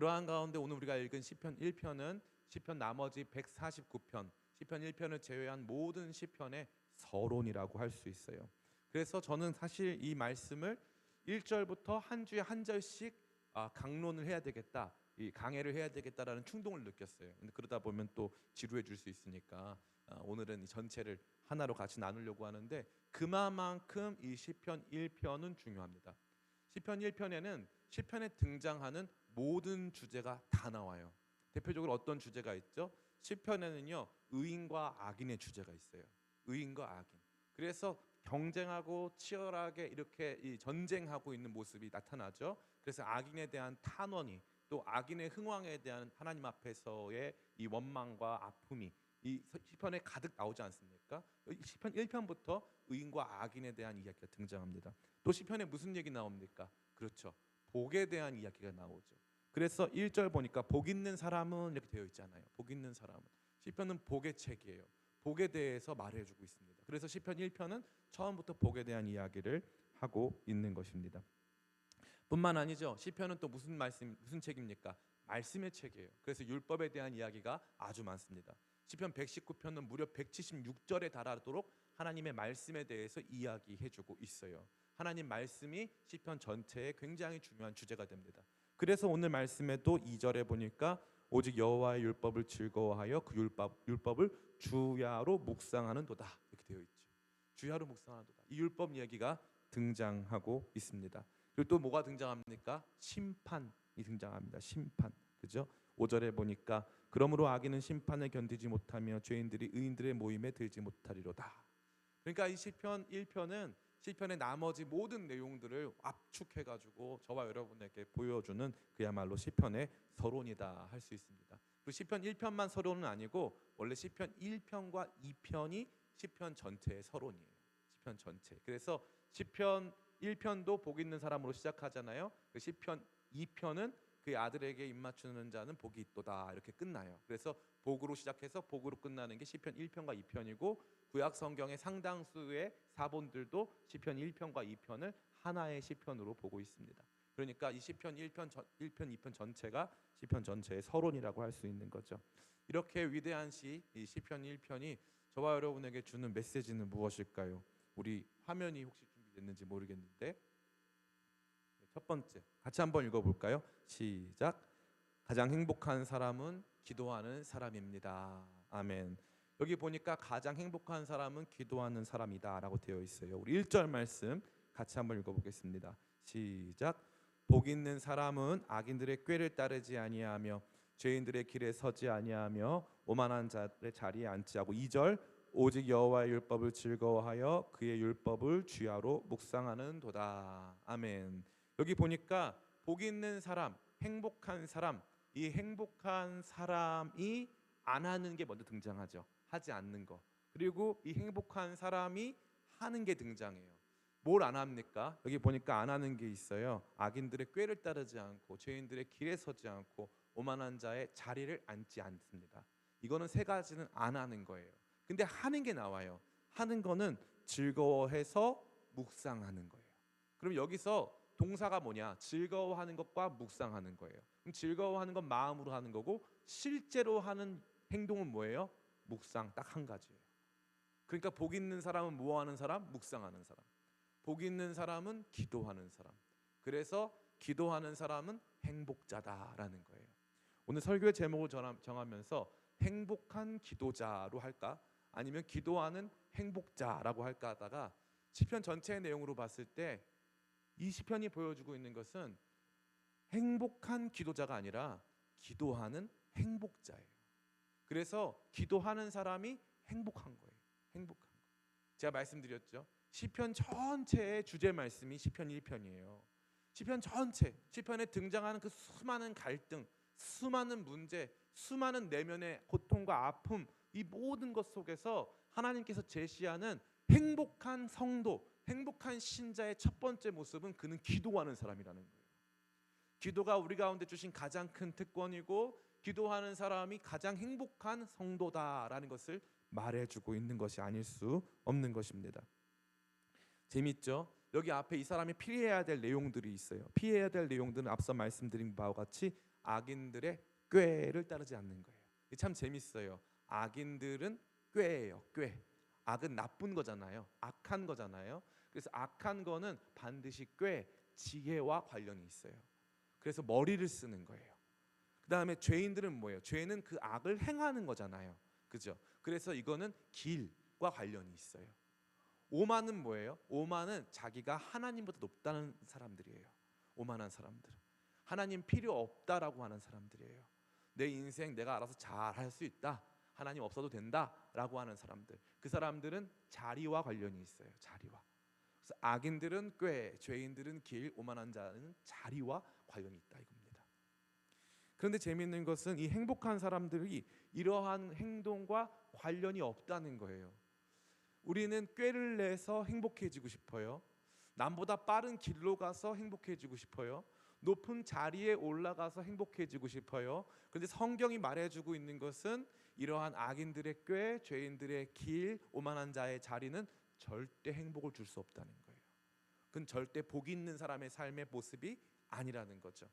그러한 가운데 오늘 우리가 읽은 시편 1편은 시편 나머지 149편, 시편 1편을 제외한 모든 시편의 서론이라고 할 수 있어요. 그래서 저는 사실 이 말씀을 1절부터 한 주에 한 절씩 강론을 해야 되겠다, 이 강해를 해야 되겠다라는 충동을 느꼈어요. 근데 그러다 보면 또 지루해 질 수 있으니까 오늘은 이 전체를 하나로 같이 나누려고 하는데, 그만큼 이 시편 1편은 중요합니다. 시편 1편에는 시편에 등장하는 모든 주제가 다 나와요. 대표적으로 어떤 주제가 있죠? 시편에는요, 의인과 악인의 주제가 있어요. 의인과 악인. 그래서 경쟁하고 치열하게 이렇게 이 전쟁하고 있는 모습이 나타나죠. 그래서 악인에 대한 탄원이, 또 악인의 흥왕에 대한 하나님 앞에서의 이 원망과 아픔이 이 시편에 가득 나오지 않습니까? 시편 1편부터 의인과 악인에 대한 이야기가 등장합니다. 또 시편에 무슨 얘기 나옵니까? 그렇죠, 복에 대한 이야기가 나오죠. 그래서 1절 보니까 복 있는 사람은 이렇게 되어 있잖아요. 복 있는 사람은, 시편은 복의 책이에요. 복에 대해서 말해주고 있습니다. 그래서 시편 1편은 처음부터 복에 대한 이야기를 하고 있는 것입니다. 뿐만 아니죠. 시편은 또 무슨 책입니까? 말씀의 책이에요. 그래서 율법에 대한 이야기가 아주 많습니다. 시편 119편은 무려 176절에 달하도록 하나님의 말씀에 대해서 이야기해주고 있어요. 하나님 말씀이 시편 전체에 굉장히 중요한 주제가 됩니다. 그래서 오늘 말씀에도 2절에 보니까 오직 여호와의 율법을 즐거워하여 그 율법을 주야로 묵상하는도다, 이렇게 되어 있죠. 주야로 묵상하는도다. 이 율법 이야기가 등장하고 있습니다. 그리고 또 뭐가 등장합니까? 심판이 등장합니다. 심판. 그죠? 5절에 보니까 그러므로 악인은 심판을 견디지 못하며 죄인들이 의인들의 모임에 들지 못하리로다. 그러니까 이 시편 1편은 시편의 나머지 모든 내용들을 압축해가지고 저와 여러분에게 보여주는 그야말로 시편의 서론이다 할 수 있습니다. 그리고 시편 1편만 서론은 아니고 원래 시편 1편과 2편이 시편 전체의 서론이에요. 시편 전체. 그래서 시편 1편도 복 있는 사람으로 시작하잖아요. 그 시편 2편은 그의 아들에게 입맞추는 자는 복이 있도다, 이렇게 끝나요. 그래서 복으로 시작해서 복으로 끝나는 게 시편 1편과 2편이고, 구약 성경의 상당수의 사본들도 시편 1편과 2편을 하나의 시편으로 보고 있습니다. 그러니까 이 시편 1편, 2편 전체가 시편 전체의 서론이라고 할 수 있는 거죠. 이렇게 위대한 이 시편 1편이 저와 여러분에게 주는 메시지는 무엇일까요? 우리 화면이 혹시 준비됐는지 모르겠는데, 첫 번째 같이 한번 읽어볼까요? 시작. 가장 행복한 사람은 기도하는 사람입니다. 아멘. 여기 보니까 가장 행복한 사람은 기도하는 사람이다 라고 되어 있어요. 우리 1절 말씀 같이 한번 읽어보겠습니다. 시작. 복 있는 사람은 악인들의 꾀를 따르지 아니하며 죄인들의 길에 서지 아니하며 오만한 자의 자리에 앉지 않고, 2절 오직 여호와의 율법을 즐거워하여 그의 율법을 주야로 묵상하는도다. 아멘. 여기 보니까 복 있는 사람, 행복한 사람, 이 행복한 사람이 안 하는 게 먼저 등장하죠. 하지 않는 거. 그리고 이 행복한 사람이 하는 게 등장해요. 뭘 안 합니까? 여기 보니까 안 하는 게 있어요. 악인들의 꾀를 따르지 않고 죄인들의 길에 서지 않고 오만한 자의 자리를 앉지 않습니다. 이거는 세 가지는 안 하는 거예요. 근데 하는 게 나와요. 하는 거는 즐거워해서 묵상하는 거예요. 그럼 여기서 동사가 뭐냐? 즐거워하는 것과 묵상하는 거예요. 그럼 즐거워하는 건 마음으로 하는 거고, 실제로 하는 행동은 뭐예요? 묵상, 딱 한 가지예요. 그러니까 복 있는 사람은 뭐 하는 사람? 묵상하는 사람. 복 있는 사람은 기도하는 사람. 그래서 기도하는 사람은 행복자다라는 거예요. 오늘 설교의 제목을 정하면서 행복한 기도자로 할까? 아니면 기도하는 행복자라고 할까 하다가, 시편 전체의 내용으로 봤을 때 이 시편이 보여주고 있는 것은 행복한 기도자가 아니라 기도하는 행복자예요. 그래서 기도하는 사람이 행복한 거예요. 행복한 거. 제가 말씀드렸죠. 시편 전체의 주제 말씀이 시편 1편이에요. 시편 전체, 시편에 등장하는 그 수많은 갈등, 수많은 문제, 수많은 내면의 고통과 아픔, 이 모든 것 속에서 하나님께서 제시하는 행복한 성도, 행복한 신자의 첫 번째 모습은 그는 기도하는 사람이라는 거예요. 기도가 우리 가운데 주신 가장 큰 특권이고, 기도하는 사람이 가장 행복한 성도다라는 것을 말해주고 있는 것이 아닐 수 없는 것입니다. 재밌죠? 여기 앞에 이 사람이 피해야 될 내용들이 있어요. 피해야 될 내용들은 앞서 말씀드린 바와 같이 악인들의 꾀를 따르지 않는 거예요. 이게 참 재밌어요. 악인들은 꾀예요. 꾀. 악은 나쁜 거잖아요. 악한 거잖아요. 그래서 악한 거는 반드시 꾀, 지혜와 관련이 있어요. 그래서 머리를 쓰는 거예요. 그 다음에 죄인들은 뭐예요? 죄는 그 악을 행하는 거잖아요. 그죠? 그래서 이거는 길과 관련이 있어요. 오만은 뭐예요? 오만은 자기가 하나님보다 높다는 사람들이에요. 오만한 사람들. 하나님 필요 없다라고 하는 사람들이에요. 내 인생 내가 알아서 잘 할 수 있다. 하나님 없어도 된다라고 하는 사람들. 그 사람들은 자리와 관련이 있어요. 자리와. 그래서 악인들은 꾀, 죄인들은 길, 오만한 자는 자리와 관련이 있다 이겁니다. 그런데 재미있는 것은 이 행복한 사람들이 이러한 행동과 관련이 없다는 거예요. 우리는 꾀를 내서 행복해지고 싶어요. 남보다 빠른 길로 가서 행복해지고 싶어요. 높은 자리에 올라가서 행복해지고 싶어요. 그런데 성경이 말해주고 있는 것은 이러한 악인들의 꾀, 죄인들의 길, 오만한 자의 자리는 절대 행복을 줄 수 없다는 거예요. 그건 절대 복 있는 사람의 삶의 모습이 아니라는 거죠.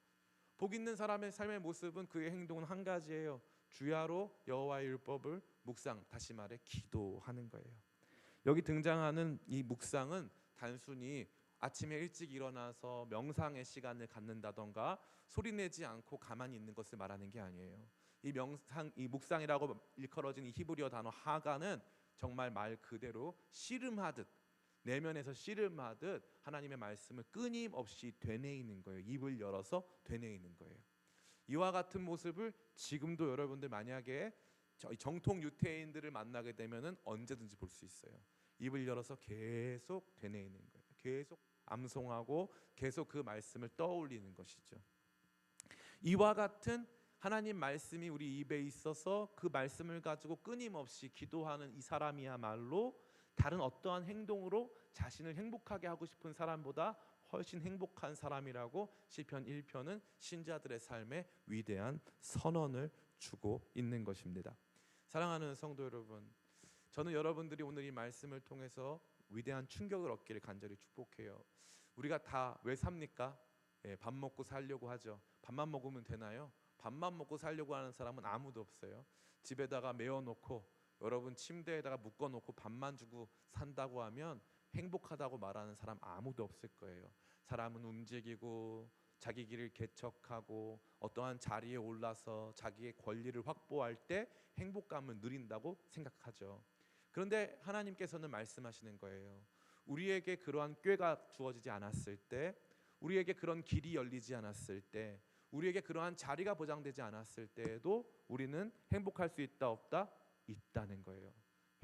복 있는 사람의 삶의 모습은 그의 행동은 한 가지예요. 주야로 여호와의 율법을 묵상, 다시 말해 기도하는 거예요. 여기 등장하는 이 묵상은 단순히 아침에 일찍 일어나서 명상의 시간을 갖는다던가 소리내지 않고 가만히 있는 것을 말하는 게 아니에요. 이 명상, 이 묵상이라고 일컬어진 이 히브리어 단어 하가는 정말 말 그대로 씨름하듯, 내면에서 씨름하듯 하나님의 말씀을 끊임없이 되뇌이는 거예요. 입을 열어서 되뇌이는 거예요. 이와 같은 모습을 지금도 여러분들 만약에 정통 유태인들을 만나게 되면은 언제든지 볼 수 있어요. 입을 열어서 계속 되뇌이는 거예요. 계속 암송하고 계속 그 말씀을 떠올리는 것이죠. 이와 같은 하나님 말씀이 우리 입에 있어서 그 말씀을 가지고 끊임없이 기도하는 이 사람이야말로 다른 어떠한 행동으로 자신을 행복하게 하고 싶은 사람보다 훨씬 행복한 사람이라고 시편 1편은 신자들의 삶에 위대한 선언을 주고 있는 것입니다. 사랑하는 성도 여러분, 저는 여러분들이 오늘 이 말씀을 통해서 위대한 충격을 얻기를 간절히 축복해요. 우리가 다 왜 삽니까? 밥 먹고 살려고 하죠. 밥만 먹으면 되나요? 밥만 먹고 살려고 하는 사람은 아무도 없어요. 집에다가 메워놓고 여러분 침대에다가 묶어놓고 밥만 주고 산다고 하면 행복하다고 말하는 사람 아무도 없을 거예요. 사람은 움직이고 자기 길을 개척하고 어떠한 자리에 올라서 자기의 권리를 확보할 때 행복감을 누린다고 생각하죠. 그런데 하나님께서는 말씀하시는 거예요. 우리에게 그러한 꾀가 주어지지 않았을 때, 우리에게 그런 길이 열리지 않았을 때, 우리에게 그러한 자리가 보장되지 않았을 때에도 우리는 행복할 수 있다 없다? 있다는 거예요.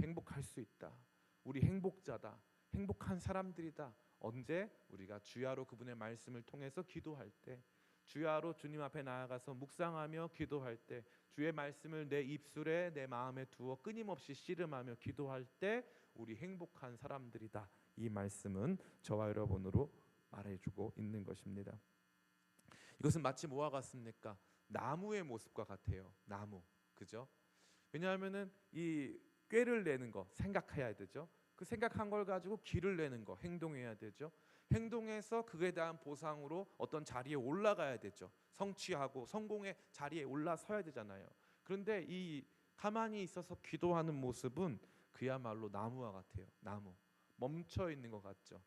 행복할 수 있다. 우리 행복자다. 행복한 사람들이다. 언제? 우리가 주야로 그분의 말씀을 통해서 기도할 때, 주야로 주님 앞에 나아가서 묵상하며 기도할 때, 주의 말씀을 내 입술에 내 마음에 두어 끊임없이 씨름하며 기도할 때 우리 행복한 사람들이다. 이 말씀은 저와 여러분으로 말해주고 있는 것입니다. 이것은 마치 뭐와 같습니까? 나무의 모습과 같아요. 나무, 그죠? 왜냐하면은 이 꾀를 내는 거 생각해야 되죠. 그 생각한 걸 가지고 길을 내는 거 행동해야 되죠. 행동해서 그에 대한 보상으로 어떤 자리에 올라가야 되죠. 성취하고 성공의 자리에 올라서야 되잖아요. 그런데 이 가만히 있어서 기도하는 모습은 그야말로 나무와 같아요. 나무. 멈춰 있는 것 같죠.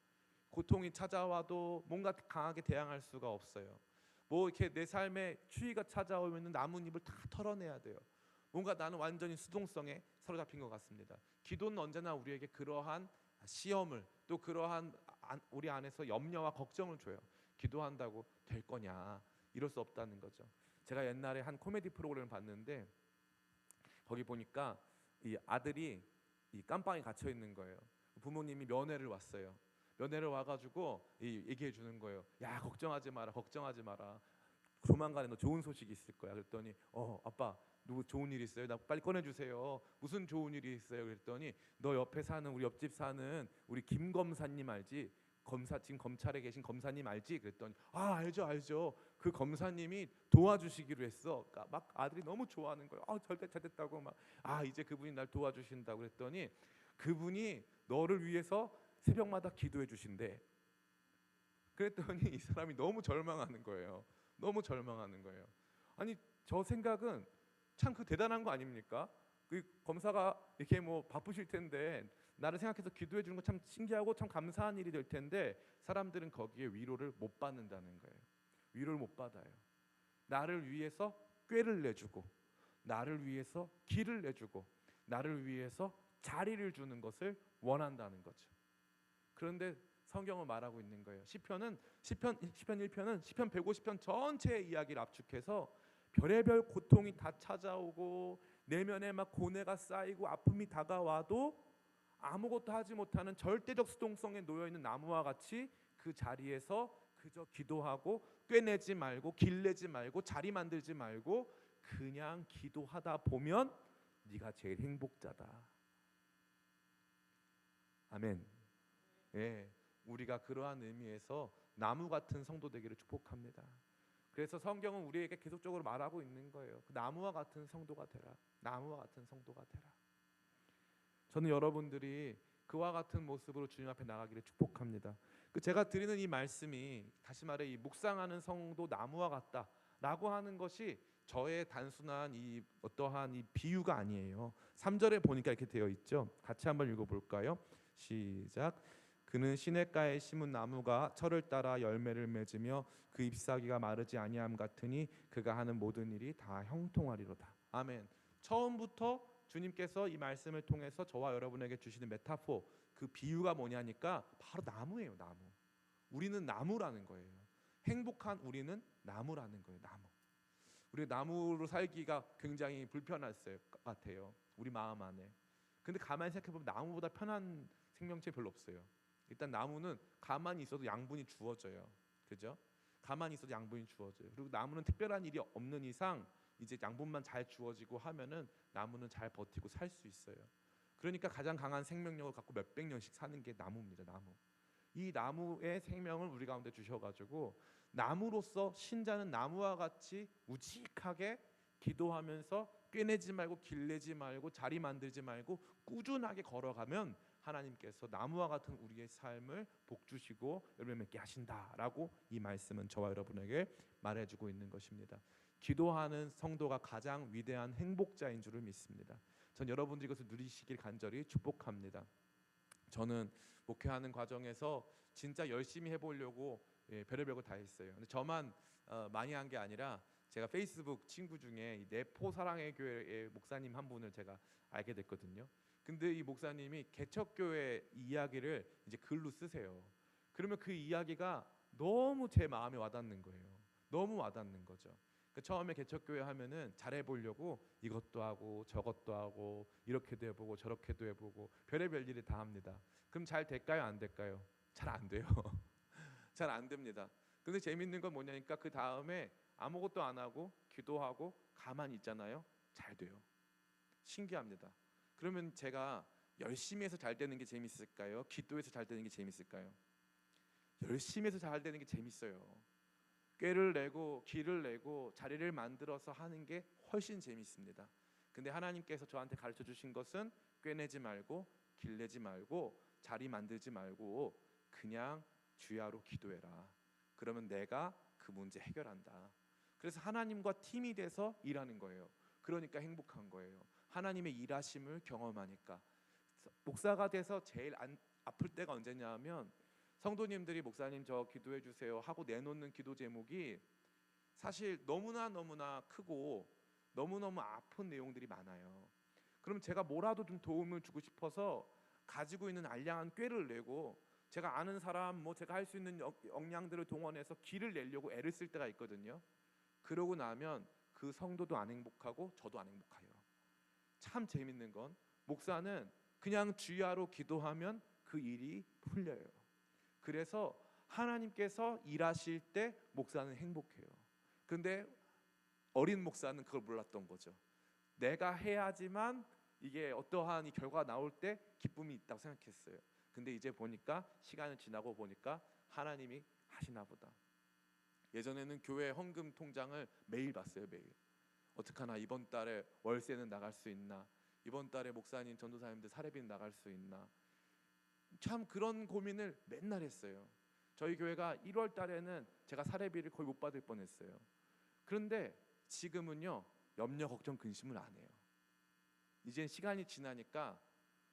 고통이 찾아와도 뭔가 강하게 대항할 수가 없어요. 뭐 이렇게 내 삶에 추위가 찾아오면 나뭇잎을 다 털어내야 돼요. 뭔가 나는 완전히 수동성에 사로잡힌 것 같습니다. 기도는 언제나 우리에게 그러한 시험을 또 그러한 우리 안에서 염려와 걱정을 줘요. 기도한다고 될 거냐? 이럴 수 없다는 거죠. 제가 옛날에 한 코미디 프로그램을 봤는데 거기 보니까 이 아들이 이 깜빵에 갇혀 있는 거예요. 부모님이 면회를 왔어요. 면회를 와가지고 얘기해 주는 거예요. 야, 걱정하지 마라, 걱정하지 마라. 조만간에 너 좋은 소식이 있을 거야. 그랬더니 아빠 누구 좋은 일 있어요? 나 빨리 꺼내주세요. 무슨 좋은 일이 있어요? 그랬더니 너 옆에 사는 우리 옆집 사는 우리 김 검사님 알지? 지금 검찰에 계신 검사님 알지? 그랬더니 알죠. 그 검사님이 도와주시기로 했어. 그러니까 막 아들이 너무 좋아하는 거예요. 절대 잘 됐다고 막 이제 그분이 날 도와주신다고 그랬더니 그분이 너를 위해서 새벽마다 기도해 주신대. 그랬더니 이 사람이 너무 절망하는 거예요. 너무 절망하는 거예요. 아니 저 생각은 참 그 대단한 거 아닙니까? 그 검사가 이렇게 뭐 바쁘실 텐데 나를 생각해서 기도해 주는 거 참 신기하고 참 감사한 일이 될 텐데 사람들은 거기에 위로를 못 받는다는 거예요. 위로를 못 받아요. 나를 위해서 꾀를 내주고 나를 위해서 길을 내주고 나를 위해서 자리를 주는 것을 원한다는 거죠. 그런데 성경은 말하고 있는 거예요. 시편 1편은 시편 150편 전체의 이야기를 압축해서 별의별 고통이 다 찾아오고 내면에 막 고뇌가 쌓이고 아픔이 다가와도 아무것도 하지 못하는 절대적 수동성에 놓여 있는 나무와 같이 그 자리에서 그저 기도하고 꿰내지 말고 길내지 말고 자리 만들지 말고 그냥 기도하다 보면 네가 제일 행복자다. 아멘. 예, 우리가 그러한 의미에서 나무 같은 성도 되기를 축복합니다. 그래서 성경은 우리에게 계속적으로 말하고 있는 거예요. 그 나무와 같은 성도가 되라. 나무와 같은 성도가 되라. 저는 여러분들이 그와 같은 모습으로 주님 앞에 나가기를 축복합니다. 제가 드리는 이 말씀이 다시 말해 이 묵상하는 성도 나무와 같다라고 하는 것이 저의 단순한 이 어떠한 이 비유가 아니에요. 3절에 보니까 이렇게 되어 있죠. 같이 한번 읽어볼까요? 시작. 그는 시냇가에 심은 나무가 철을 따라 열매를 맺으며 그 잎사귀가 마르지 아니함 같으니 그가 하는 모든 일이 다 형통하리로다. 아멘. 처음부터 주님께서 이 말씀을 통해서 저와 여러분에게 주시는 메타포, 그 비유가 뭐냐니까 바로 나무예요. 나무. 우리는 나무라는 거예요. 행복한 우리는 나무라는 거예요. 나무. 우리 나무로 살기가 굉장히 불편할 것 같아요. 우리 마음 안에. 근데 가만히 생각해보면 나무보다 편한 생명체 별로 없어요. 일단 나무는 가만히 있어도 양분이 주어져요. 그죠? 가만히 있어도 양분이 주어져요. 그리고 나무는 특별한 일이 없는 이상 이제 양분만 잘 주어지고 하면은 나무는 잘 버티고 살 수 있어요. 그러니까 가장 강한 생명력을 갖고 몇백 년씩 사는 게 나무입니다. 나무. 이 나무의 생명을 우리 가운데 주셔가지고 나무로서 신자는 나무와 같이 우직하게 기도하면서 꿰내지 말고 길내지 말고 자리 만들지 말고 꾸준하게 걸어가면 하나님께서 나무와 같은 우리의 삶을 복주시고 열매 맺게 하신다라고 이 말씀은 저와 여러분에게 말해주고 있는 것입니다. 기도하는 성도가 가장 위대한 행복자인 줄을 믿습니다. 전 여러분들이 이것을 누리시길 간절히 축복합니다. 저는 목회하는 과정에서 진짜 열심히 해보려고 별의별 거 다 했어요. 근데 저만 많이 한 게 아니라 제가 페이스북 친구 중에 내포 사랑의 교회의 목사님 한 분을 제가 알게 됐거든요. 근데 이 목사님이 개척교회 이야기를 이제 글로 쓰세요. 그러면 그 이야기가 너무 제 마음에 와닿는 거예요. 너무 와닿는 거죠. 처음에 개척교회 하면은 잘해보려고 이것도 하고 저것도 하고 이렇게도 해보고 저렇게도 해보고 별의별 일을 다 합니다. 그럼 잘 될까요? 안 될까요? 잘 안 돼요. 잘 안 됩니다. 근데 재밌는 건 뭐냐니까 그 다음에 아무것도 안 하고 기도하고 가만히 있잖아요. 잘 돼요. 신기합니다. 그러면 제가 열심히 해서 잘 되는 게 재밌을까요? 기도해서 잘 되는 게 재밌을까요? 열심히 해서 잘 되는 게 재밌어요. 꾀를 내고 길을 내고 자리를 만들어서 하는 게 훨씬 재밌습니다. 근데 하나님께서 저한테 가르쳐 주신 것은 꾀내지 말고 길내지 말고 자리 만들지 말고 그냥 주야로 기도해라. 그러면 내가 그 문제 해결한다. 그래서 하나님과 팀이 돼서 일하는 거예요. 그러니까 행복한 거예요. 하나님의 일하심을 경험하니까. 목사가 돼서 제일 아플 때가 언제냐면 성도님들이 목사님 저 기도해 주세요 하고 내놓는 기도 제목이 사실 너무나 크고 너무너무 아픈 내용들이 많아요. 그럼 제가 뭐라도 좀 도움을 주고 싶어서 가지고 있는 알량한 꾀를 내고 제가 아는 사람 뭐 제가 할 수 있는 역량들을 동원해서 길을 내려고 애를 쓸 때가 있거든요. 그러고 나면 그 성도도 안 행복하고 저도 안 행복해요. 참 재밌는 건 목사는 그냥 주야로 기도하면 그 일이 풀려요. 그래서 하나님께서 일하실 때 목사는 행복해요. 근데 어린 목사는 그걸 몰랐던 거죠. 내가 해야지만 이게 어떠한 이 결과가 나올 때 기쁨이 있다고 생각했어요. 근데 이제 보니까 시간이 지나고 보니까 하나님이 하시나 보다. 예전에는 교회 헌금 통장을 매일 봤어요. 매일. 어떡하나 이번 달에 월세는 나갈 수 있나, 이번 달에 목사님 전도사님들 사례비는 나갈 수 있나, 참 그런 고민을 맨날 했어요. 저희 교회가 1월 달에는 제가 사례비를 거의 못 받을 뻔했어요. 그런데 지금은요 염려 걱정 근심을 안 해요. 이제 시간이 지나니까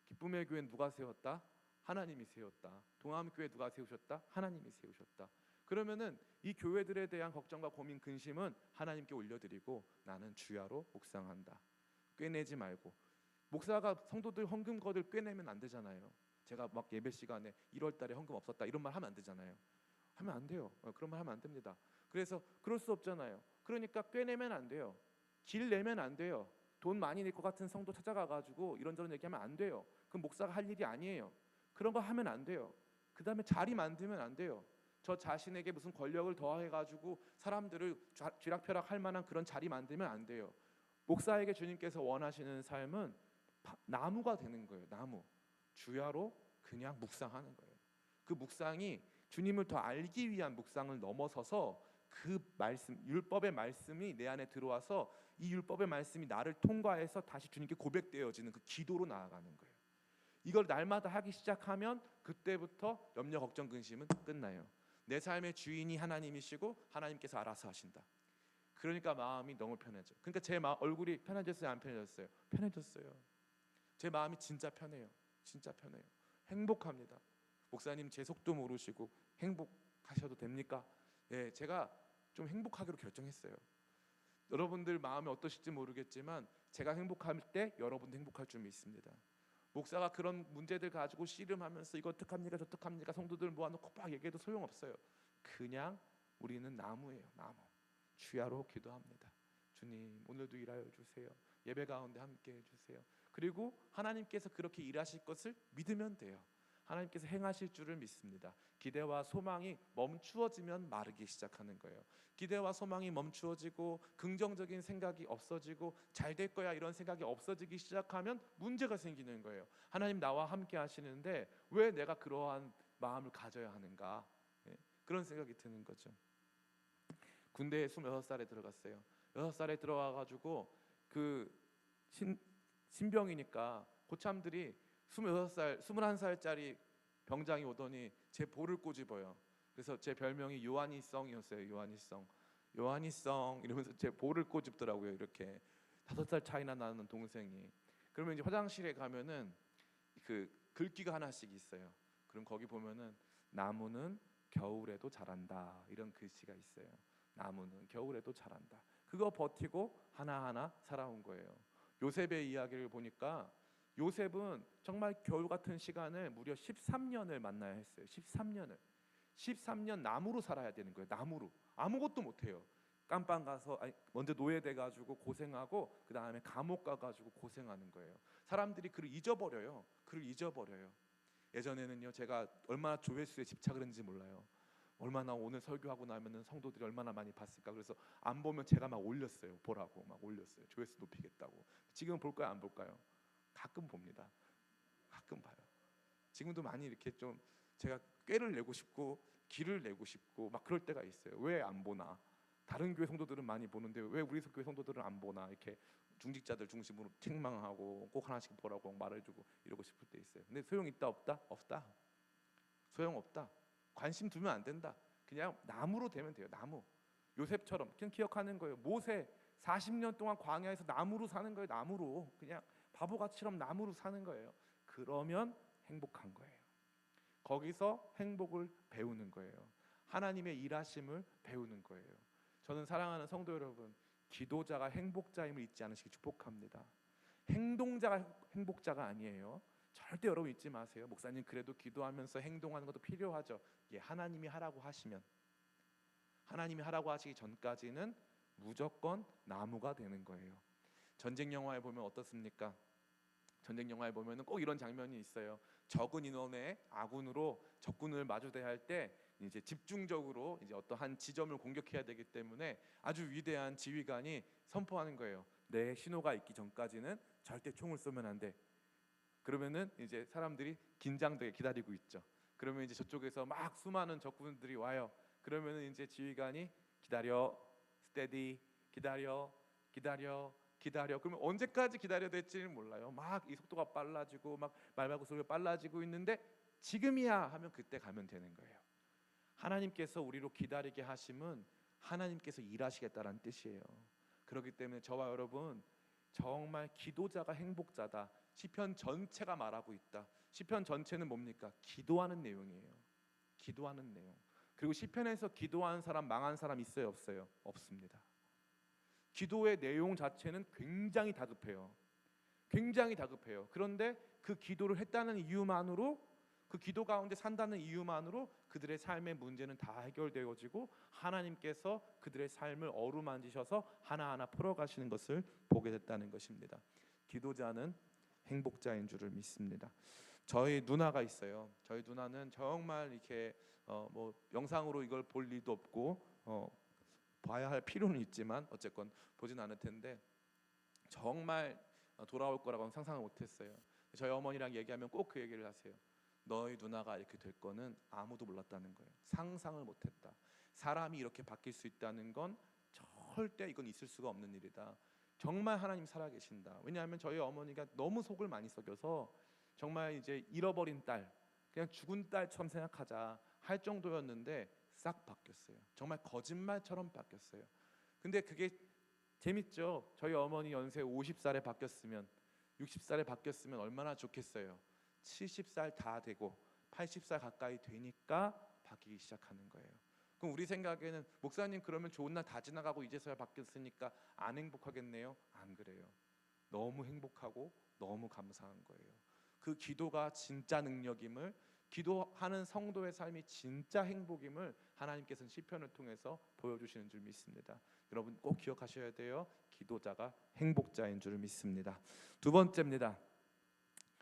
기쁨의 교회는 누가 세웠다? 하나님이 세웠다. 동암교회 누가 세우셨다? 하나님이 세우셨다. 그러면은 이 교회들에 대한 걱정과 고민 근심은 하나님께 올려드리고 나는 주야로 묵상한다. 꿰내지 말고. 목사가 성도들 헌금 거들 꿰내면 안 되잖아요. 제가 막 예배 시간에 1월 달에 헌금 없었다 이런 말 하면 안 되잖아요. 하면 안 돼요. 그런 말 하면 안 됩니다. 그래서 그럴 수 없잖아요. 그러니까 꿰내면 안 돼요. 길 내면 안 돼요. 돈 많이 낼 것 같은 성도 찾아가가지고 이런저런 얘기하면 안 돼요. 그건 목사가 할 일이 아니에요. 그런 거 하면 안 돼요. 그 다음에 자리 만들면 안 돼요. 저 자신에게 무슨 권력을 더해가지고 사람들을 쥐락펴락할 만한 그런 자리 만들면 안 돼요. 목사에게 주님께서 원하시는 삶은 나무가 되는 거예요. 나무. 주야로 그냥 묵상하는 거예요. 그 묵상이 주님을 더 알기 위한 묵상을 넘어서서 그 말씀, 율법의 말씀이 내 안에 들어와서 이 율법의 말씀이 나를 통과해서 다시 주님께 고백되어지는 그 기도로 나아가는 거예요. 이걸 날마다 하기 시작하면 그때부터 염려 걱정 근심은 끝나요. 내 삶의 주인이 하나님이시고 하나님께서 알아서 하신다. 그러니까 마음이 너무 편해져. 그러니까 제 얼굴이 편해졌어요, 안 편해졌어요? 편해졌어요. 제 마음이 진짜 편해요. 진짜 편해요. 행복합니다. 목사님 제 속도 모르시고 행복하셔도 됩니까? 예, 제가 좀 행복하기로 결정했어요. 여러분들 마음이 어떠실지 모르겠지만 제가 행복할 때 여러분도 행복할 줄 믿습니다. 목사가 그런 문제들 가지고 씨름하면서 이거 어떡합니까 저떡합니까 성도들 모아놓고 막 얘기해도 소용없어요. 그냥 우리는 나무예요. 나무. 주야로 기도합니다. 주님 오늘도 일하여 주세요. 예배 가운데 함께 해주세요. 그리고 하나님께서 그렇게 일하실 것을 믿으면 돼요. 하나님께서 행하실 줄을 믿습니다. 기대와 소망이 멈추어지면 마르기 시작하는 거예요. 기대와 소망이 멈추어지고 긍정적인 생각이 없어지고 잘 될 거야 이런 생각이 없어지기 시작하면 문제가 생기는 거예요. 하나님 나와 함께 하시는데 왜 내가 그러한 마음을 가져야 하는가? 그런 생각이 드는 거죠. 군대에 26살에 들어갔어요. 6살에 들어와가지고 그 신병이니까 고참들이 26살, 21살짜리 병장이 오더니 제 볼을 꼬집어요. 그래서 제 별명이 요한이성이었어요. 요한이성 이러면서 제 볼을 꼬집더라고요. 이렇게 5살 차이나 나는 동생이. 그러면 이제 화장실에 가면은 그 글귀가 하나씩 있어요. 그럼 거기 보면은 나무는 겨울에도 자란다 이런 글씨가 있어요. 나무는 겨울에도 자란다. 그거 버티고 하나하나 살아온 거예요. 요셉의 이야기를 보니까 요셉은 정말 겨울 같은 시간을 무려 13년을 만나야 했어요. 13년 나무로 살아야 되는 거예요. 나무로 아무것도 못해요. 깜빵 가서 먼저 노예돼 가지고 고생하고 그 다음에 감옥 가가지고 고생하는 거예요. 사람들이 그를 잊어버려요. 예전에는요 제가 얼마나 조회수에 집착을 했는지 몰라요. 얼마나 오늘 설교하고 나면은 성도들이 얼마나 많이 봤을까. 그래서 안 보면 제가 막 올렸어요. 보라고 막 올렸어요. 조회수 높이겠다고. 지금 볼까요 안 볼까요? 가끔 봅니다. 가끔 봐요. 지금도 많이 이렇게 좀 제가 꾀를 내고 싶고 기를 내고 싶고 막 그럴 때가 있어요. 왜 안 보나? 다른 교회 성도들은 많이 보는데 왜 우리 교회 성도들은 안 보나? 이렇게 중직자들 중심으로 책망하고 꼭 하나씩 보라고 말해주고 이러고 싶을 때 있어요. 근데 소용 있다 없다? 없다. 소용 없다. 관심 두면 안 된다. 그냥 나무로 되면 돼요. 나무. 요셉처럼 그냥 기억하는 거예요. 모세 40년 동안 광야에서 나무로 사는 거예요. 나무로 그냥 바보같이처럼 나무로 사는 거예요. 그러면 행복한 거예요. 거기서 행복을 배우는 거예요. 하나님의 일하심을 배우는 거예요. 저는 사랑하는 성도 여러분, 기도자가 행복자임을 잊지 않으시기 축복합니다. 행동자가 행복자가 아니에요. 절대 여러분 잊지 마세요. 목사님 그래도 기도하면서 행동하는 것도 필요하죠. 예, 하나님이 하라고 하시면, 하나님이 하라고 하시기 전까지는 무조건 나무가 되는 거예요. 전쟁 영화에 보면 어떻습니까? 전쟁 영화에 보면은 꼭 이런 장면이 있어요. 적은 인원의 아군으로 적군을 마주대할 때 이제 집중적으로 이제 어떠한 지점을 공격해야 되기 때문에 아주 위대한 지휘관이 선포하는 거예요. 내 신호가 있기 전까지는 절대 총을 쏘면 안 돼. 그러면은 이제 사람들이 긴장되게 기다리고 있죠. 그러면 이제 저쪽에서 막 수많은 적군들이 와요. 그러면은 이제 지휘관이 기다려, 스테디, 기다려. 그러면 언제까지 기다려야 될지는 몰라요. 막 이 속도가 빨라지고 막 말발굽 소리가 빨라지고 있는데 지금이야 하면 그때 가면 되는 거예요. 하나님께서 우리로 기다리게 하심은 하나님께서 일하시겠다라는 뜻이에요. 그렇기 때문에 저와 여러분 정말 기도자가 행복자다. 시편 전체가 말하고 있다. 시편 전체는 뭡니까? 기도하는 내용이에요. 기도하는 내용. 그리고 시편에서 기도하는 사람 망한 사람 있어요, 없어요? 없습니다. 기도의 내용 자체는 굉장히 다급해요. 굉장히 다급해요. 그런데 그 기도를 했다는 이유만으로, 그 기도 가운데 산다는 이유만으로 그들의 삶의 문제는 다 해결되어지고 하나님께서 그들의 삶을 어루만지셔서 하나하나 풀어가시는 것을 보게 됐다는 것입니다. 기도자는 행복자인 줄을 믿습니다. 저희 누나가 있어요. 저희 누나는 정말 이렇게 뭐 영상으로 이걸 볼 일도 없고 봐야 할 필요는 있지만 어쨌건 보진 않을 텐데 정말 돌아올 거라고는 상상을 못했어요. 저희 어머니랑 얘기하면 꼭 그 얘기를 하세요. 너희 누나가 이렇게 될 거는 아무도 몰랐다는 거예요. 상상을 못했다. 사람이 이렇게 바뀔 수 있다는 건 절대 이건 있을 수가 없는 일이다. 정말 하나님 살아계신다. 왜냐하면 저희 어머니가 너무 속을 많이 썩여서 정말 이제 잃어버린 딸, 그냥 죽은 딸처럼 생각하자 할 정도였는데 싹 바뀌었어요. 정말 거짓말처럼 바뀌었어요. 근데 그게 재밌죠. 저희 어머니 연세 50살에 바뀌었으면 60살에 바뀌었으면 얼마나 좋겠어요. 70살 다 되고 80살 가까이 되니까 바뀌기 시작하는 거예요. 그럼 우리 생각에는 목사님 그러면 좋은 날 다 지나가고 이제서야 바뀌었으니까 안 행복하겠네요? 안 그래요. 너무 행복하고 너무 감사한 거예요. 그 기도가 진짜 능력임을, 기도하는 성도의 삶이 진짜 행복임을 하나님께서는 시편을 통해서 보여주시는 줄 믿습니다. 여러분 꼭 기억하셔야 돼요. 기도자가 행복자인 줄 믿습니다. 두 번째입니다.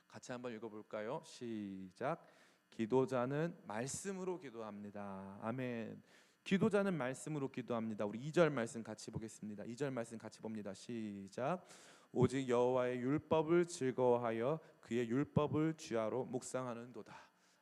같이 한번 읽어볼까요? 시작. 기도자는 말씀으로 기도합니다. 아멘. 기도자는 말씀으로 기도합니다. 우리 2절 말씀 같이 보겠습니다. 2절 말씀 같이 봅니다. 시작. 오직 여호와의 율법을 즐거워하여 그의 율법을 주야로 묵상하는도다.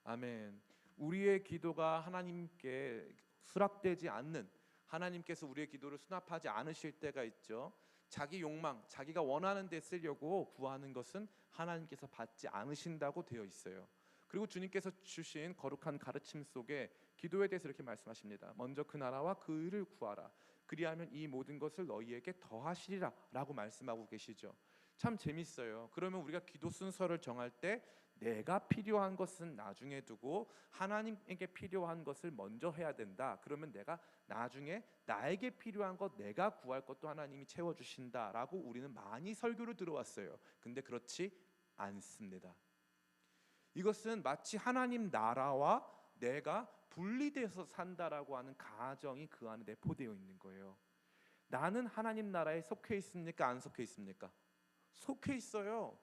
아멘. 우리의 기도가 하나님께 수락되지 않는, 하나님께서 우리의 기도를 수납하지 않으실 때가 있죠. 자기 욕망, 자기가 원하는 데 쓰려고 구하는 것은 하나님께서 받지 않으신다고 되어 있어요. 그리고 주님께서 주신 거룩한 가르침 속에 기도에 대해서 이렇게 말씀하십니다. 먼저 그 나라와 그 의를 구하라. 그리하면 이 모든 것을 너희에게 더하시리라 라고 말씀하고 계시죠. 참 재밌어요. 그러면 우리가 기도 순서를 정할 때 내가 필요한 것은 나중에 두고 하나님에게 필요한 것을 먼저 해야 된다. 그러면 내가 나중에 나에게 필요한 것, 내가 구할 것도 하나님이 채워주신다라고 우리는 많이 설교를 들어왔어요. 근데 그렇지 않습니다. 이것은 마치 하나님 나라와 내가 분리돼서 산다라고 하는 가정이 그 안에 내포되어 있는 거예요. 나는 하나님 나라에 속해 있습니까? 안 속해 있습니까? 속해 있어요.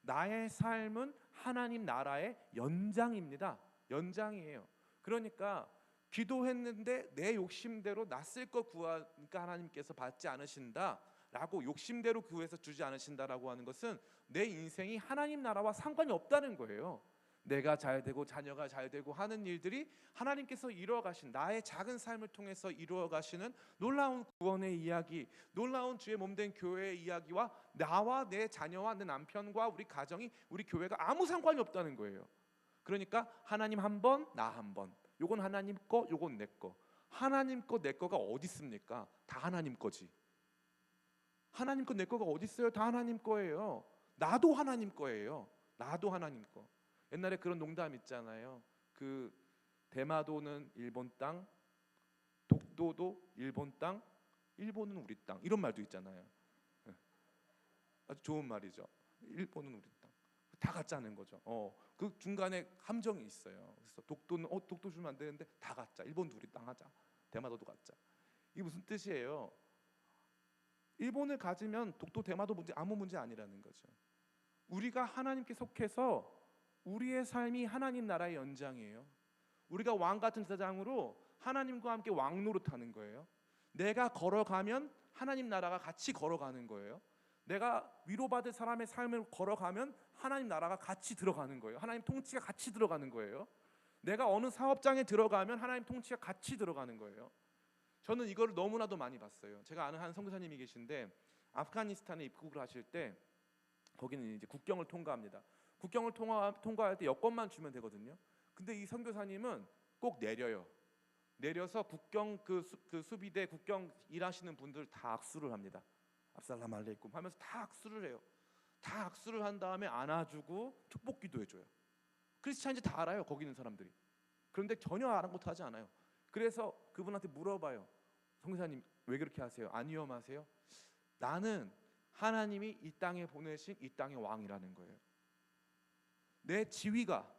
나의 삶은 하나님 나라의 연장입니다. 연장이에요. 그러니까 기도했는데 내 욕심대로 나 쓸 거 구하니까 하나님께서 받지 않으신다라고, 욕심대로 구해서 주지 않으신다라고 하는 것은 내 인생이 하나님 나라와 상관이 없다는 거예요. 내가 잘 되고 자녀가 잘 되고 하는 일들이 하나님께서 이루어 가신, 나의 작은 삶을 통해서 이루어 가시는 놀라운 구원의 이야기, 놀라운 주의 몸된 교회의 이야기와 나와 내 자녀와 내 남편과 우리 가정이, 우리 교회가 아무 상관이 없다는 거예요. 그러니까 하나님 한 번, 나 한 번. 요건 하나님 거, 요건 내 거. 하나님 거, 내 거가 어디 있습니까? 다 하나님 거지. 하나님 거, 내 거가 어디 있어요? 다 하나님 거예요. 나도 하나님 거예요. 나도 하나님 거. 옛날에 그런 농담 있잖아요. 그 대마도는 일본 땅, 독도도 일본 땅, 일본은 우리 땅, 이런 말도 있잖아요. 아주 좋은 말이죠. 일본은 우리 땅. 다 가짜는 거죠. 그 중간에 함정이 있어요. 그래서 독도는 독도 주면 안 되는데 다 가짜. 일본도 우리 땅 하자. 대마도도 가짜. 이게 무슨 뜻이에요? 일본을 가지면 독도, 대마도 문제 아무 문제 아니라는 거죠. 우리가 하나님께 속해서 우리의 삶이 하나님 나라의 연장이에요. 우리가 왕 같은 세상으로 하나님과 함께 왕 노릇하는 거예요. 내가 걸어가면 하나님 나라가 같이 걸어가는 거예요. 내가 위로받을 사람의 삶을 걸어가면 하나님 나라가 같이 들어가는 거예요. 하나님 통치가 같이 들어가는 거예요. 내가 어느 사업장에 들어가면 하나님 통치가 같이 들어가는 거예요. 저는 이거를 너무나도 많이 봤어요. 제가 아는 한 선교사님이 계신데 아프가니스탄에 입국을 하실 때 거기는 이제 국경을 통과합니다. 국경을 통과할 때 여권만 주면 되거든요. 근데 이 선교사님은 꼭 내려요. 내려서 국경 그 수비대 국경 일하시는 분들 다 악수를 합니다. 압살람 알레이쿰 하면서 다 악수를 해요. 다 악수를 한 다음에 안아주고 축복기도 해줘요. 크리스찬인지 다 알아요, 거기 있는 사람들이. 그런데 전혀 아랑곳하지 않아요. 그래서 그분한테 물어봐요. 성사님 왜 그렇게 하세요? 안 위험하세요? 나는 하나님이 이 땅에 보내신 이 땅의 왕이라는 거예요. 내 지위가,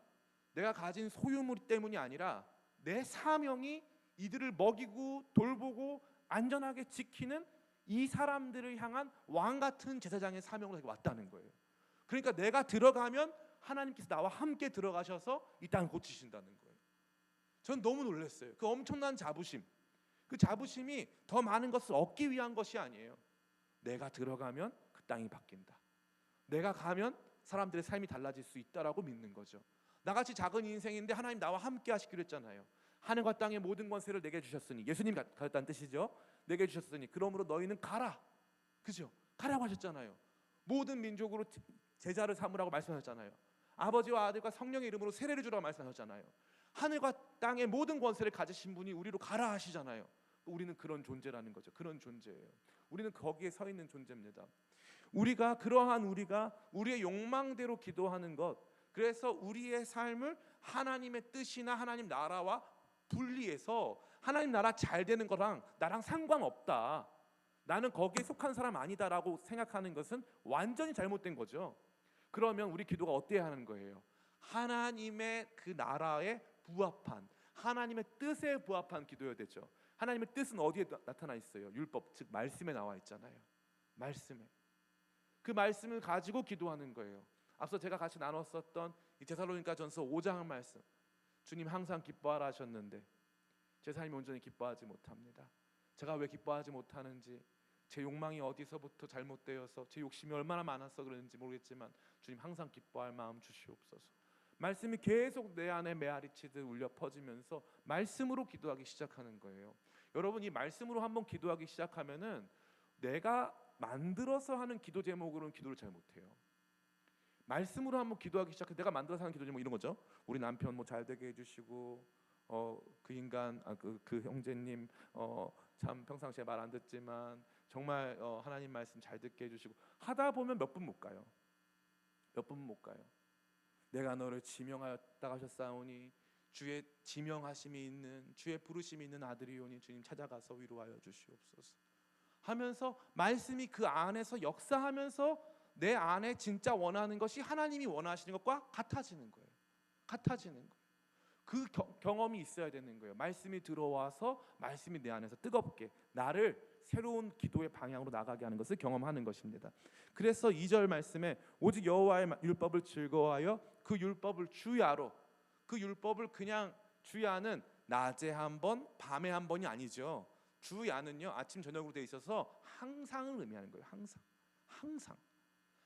내가 가진 소유물 때문이 아니라 내 사명이 이들을 먹이고 돌보고 안전하게 지키는 이 사람들을 향한 왕 같은 제사장의 사명으로 왔다는 거예요. 그러니까 내가 들어가면 하나님께서 나와 함께 들어가셔서 이 땅을 고치신다는 거예요. 전 너무 놀랐어요. 그 엄청난 자부심, 그 자부심이 더 많은 것을 얻기 위한 것이 아니에요. 내가 들어가면 그 땅이 바뀐다. 내가 가면 사람들의 삶이 달라질 수 있다라고 믿는 거죠. 나같이 작은 인생인데 하나님 나와 함께 하시기로 했잖아요. 하늘과 땅의 모든 권세를 내게 주셨으니, 예수님이 가졌다는 뜻이죠. 내게 주셨으니 그러므로 너희는 가라. 그죠? 가라고 하셨잖아요. 모든 민족으로 제자를 삼으라고 말씀하셨잖아요. 아버지와 아들과 성령의 이름으로 세례를 주라고 말씀하셨잖아요. 하늘과 땅의 모든 권세를 가지신 분이 우리로 가라 하시잖아요. 우리는 그런 존재라는 거죠. 그런 존재예요. 우리는 거기에 서 있는 존재입니다. 우리가 우리의 욕망대로 기도하는 것, 그래서 우리의 삶을 하나님의 뜻이나 하나님 나라와 분리해서 하나님 나라 잘 되는 거랑 나랑 상관없다, 나는 거기에 속한 사람 아니다라고 생각하는 것은 완전히 잘못된 거죠. 그러면 우리 기도가 어때야 하는 거예요? 하나님의 그 나라에 부합한, 하나님의 뜻에 부합한 기도여야 되죠. 하나님의 뜻은 어디에 나타나 있어요? 율법, 즉 말씀에 나와 있잖아요. 말씀에. 그 말씀을 가지고 기도하는 거예요. 앞서 제가 같이 나눴었던 이 데살로니가전서 5장 말씀, 주님 항상 기뻐하라 하셨는데 제 삶이 온전히 기뻐하지 못합니다. 제가 왜 기뻐하지 못하는지, 제 욕망이 어디서부터 잘못되어서 제 욕심이 얼마나 많아서 그런지 모르겠지만 주님 항상 기뻐할 마음 주시옵소서. 말씀이 계속 내 안에 메아리치듯 울려 퍼지면서 말씀으로 기도하기 시작하는 거예요. 여러분, 이 말씀으로 한번 기도하기 시작하면은 내가 만들어서 하는 기도 제목으로는 기도를 잘 못해요. 말씀으로 한번 기도하기 시작해. 내가 만들어서 하는 기도 제목 이런 거죠. 우리 남편 뭐 잘 되게 해주시고, 그 인간, 그 형제님 참 평상시에 말 안 듣지만 정말 하나님 말씀 잘 듣게 해주시고 하다 보면 몇 분 못 가요. 몇 분 못 가요. 내가 너를 지명하였다 하셨사오니 주의 지명하심이 있는, 주의 부르심이 있는 아들이오니 주님 찾아가서 위로하여 주시옵소서 하면서 말씀이 그 안에서 역사하면서 내 안에 진짜 원하는 것이 하나님이 원하시는 것과 같아지는 거예요. 같아지는 거예요. 그 경험이 있어야 되는 거예요. 말씀이 들어와서 말씀이 내 안에서 뜨겁게 나를 새로운 기도의 방향으로 나가게 하는 것을 경험하는 것입니다. 그래서 2절 말씀에 오직 여호와의 율법을 즐거워하여 그 율법을 주야로, 그 율법을 그냥 주야는 낮에 한 번, 밤에 한 번이 아니죠. 주야는요 아침 저녁으로 돼 있어서 항상을 의미하는 거예요.